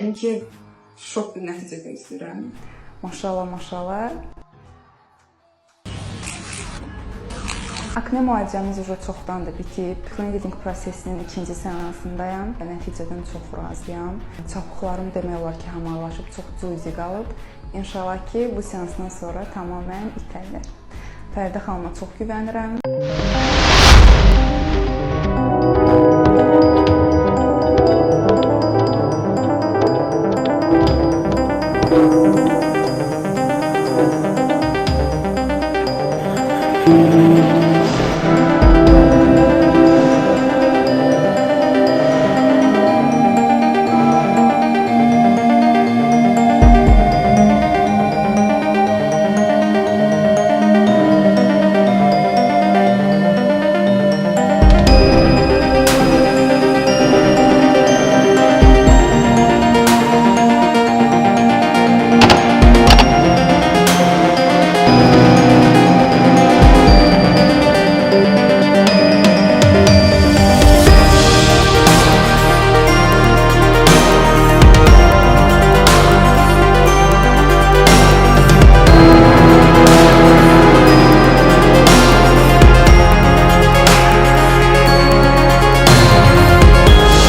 yəqin ki, şok bir nəticə gözləyirəm. Maşallah, maşallah. Akne müalicəmiz çoxdandır bitib. Cleaning prosesinin 2-ci seansındayam. Nəticədən çox razıyam. Çapıqlarım demək olar ki, hamarlaşıb, çox cüzi qalıb. İnşallah ki, bu seansdan sonra tamamilə itəlir. Fəridə xanıma çox güvənirəm. Thank you.